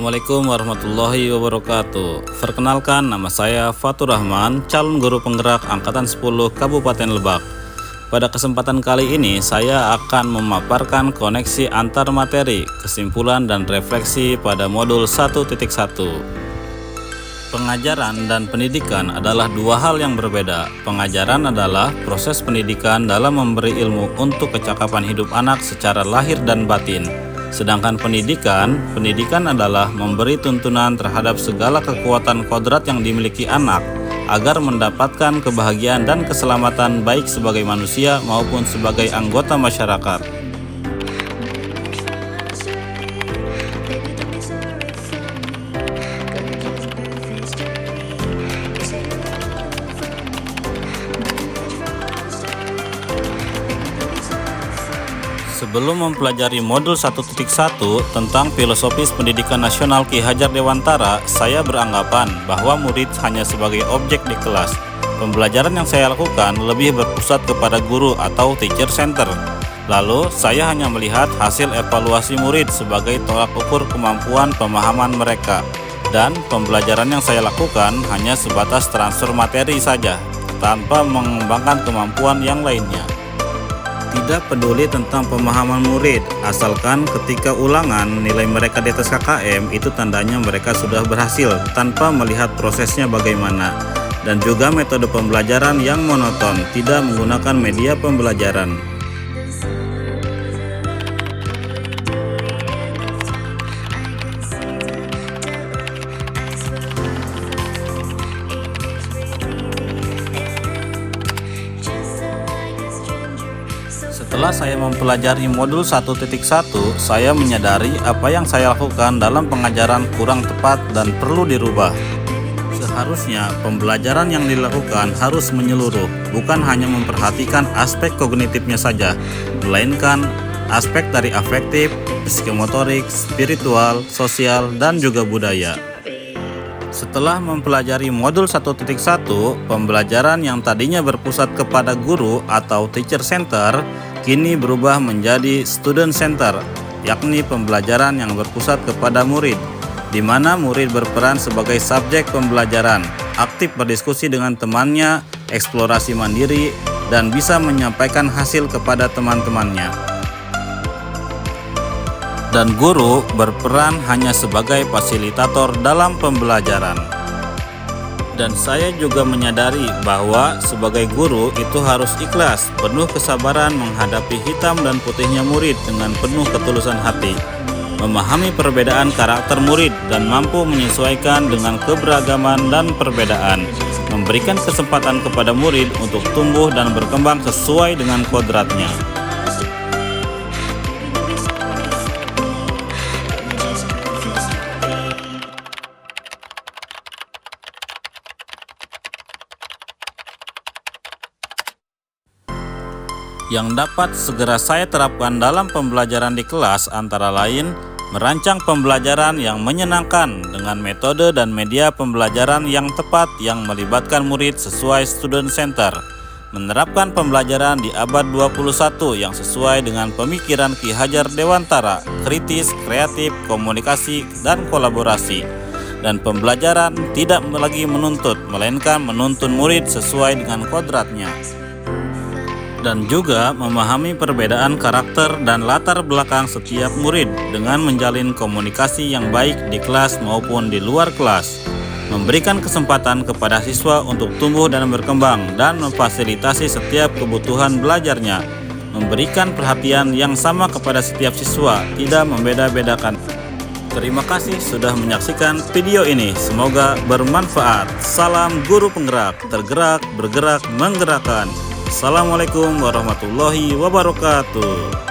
Assalamualaikum warahmatullahi wabarakatuh. Perkenalkan, nama saya Fatur Rahman, calon guru penggerak Angkatan 10 Kabupaten Lebak. Pada kesempatan kali ini, saya akan memaparkan koneksi antar materi, kesimpulan dan refleksi pada modul 1.1. Pengajaran dan pendidikan adalah dua hal yang berbeda. Pengajaran adalah proses pendidikan dalam memberi ilmu untuk kecakapan hidup anak secara lahir dan batin. Sedangkan pendidikan adalah memberi tuntunan terhadap segala kekuatan kodrat yang dimiliki anak agar mendapatkan kebahagiaan dan keselamatan baik sebagai manusia maupun sebagai anggota masyarakat. Sebelum mempelajari modul 1.1 tentang filosofis pendidikan nasional Ki Hajar Dewantara, saya beranggapan bahwa murid hanya sebagai objek di kelas. Pembelajaran yang saya lakukan lebih berpusat kepada guru atau teacher center. Lalu, saya hanya melihat hasil evaluasi murid sebagai tolak ukur kemampuan pemahaman mereka. Dan pembelajaran yang saya lakukan hanya sebatas transfer materi saja, tanpa mengembangkan kemampuan yang lainnya. Tidak peduli tentang pemahaman murid, asalkan ketika ulangan nilai mereka di atas KKM itu tandanya mereka sudah berhasil tanpa melihat prosesnya bagaimana. Dan juga metode pembelajaran yang monoton, tidak menggunakan media pembelajaran. Setelah saya mempelajari modul 1.1, saya menyadari apa yang saya lakukan dalam pengajaran kurang tepat dan perlu dirubah. Seharusnya pembelajaran yang dilakukan harus menyeluruh, bukan hanya memperhatikan aspek kognitifnya saja, melainkan aspek dari afektif, psikomotorik, spiritual, sosial, dan juga budaya. Setelah mempelajari modul 1.1, pembelajaran yang tadinya berpusat kepada guru atau teacher center kini berubah menjadi student center, yakni pembelajaran yang berpusat kepada murid, di mana murid berperan sebagai subjek pembelajaran, aktif berdiskusi dengan temannya, eksplorasi mandiri, dan bisa menyampaikan hasil kepada teman-temannya. Dan guru berperan hanya sebagai fasilitator dalam pembelajaran. Dan saya juga menyadari bahwa sebagai guru itu harus ikhlas, penuh kesabaran menghadapi hitam dan putihnya murid dengan penuh ketulusan hati, memahami perbedaan karakter murid dan mampu menyesuaikan dengan keberagaman dan perbedaan, memberikan kesempatan kepada murid untuk tumbuh dan berkembang sesuai dengan kodratnya. Yang dapat segera saya terapkan dalam pembelajaran di kelas antara lain merancang pembelajaran yang menyenangkan dengan metode dan media pembelajaran yang tepat yang melibatkan murid sesuai student center, menerapkan pembelajaran di abad 21 yang sesuai dengan pemikiran Ki Hajar Dewantara, kritis, kreatif, komunikasi, dan kolaborasi, dan pembelajaran tidak lagi menuntut, melainkan menuntun murid sesuai dengan kodratnya. Dan juga memahami perbedaan karakter dan latar belakang setiap murid dengan menjalin komunikasi yang baik di kelas maupun di luar kelas, memberikan kesempatan kepada siswa untuk tumbuh dan berkembang dan memfasilitasi setiap kebutuhan belajarnya, memberikan perhatian yang sama kepada setiap siswa, tidak membeda-bedakan. Terima kasih sudah menyaksikan video ini, semoga bermanfaat. Salam guru penggerak, tergerak, bergerak, menggerakkan. Assalamualaikum warahmatullahi wabarakatuh.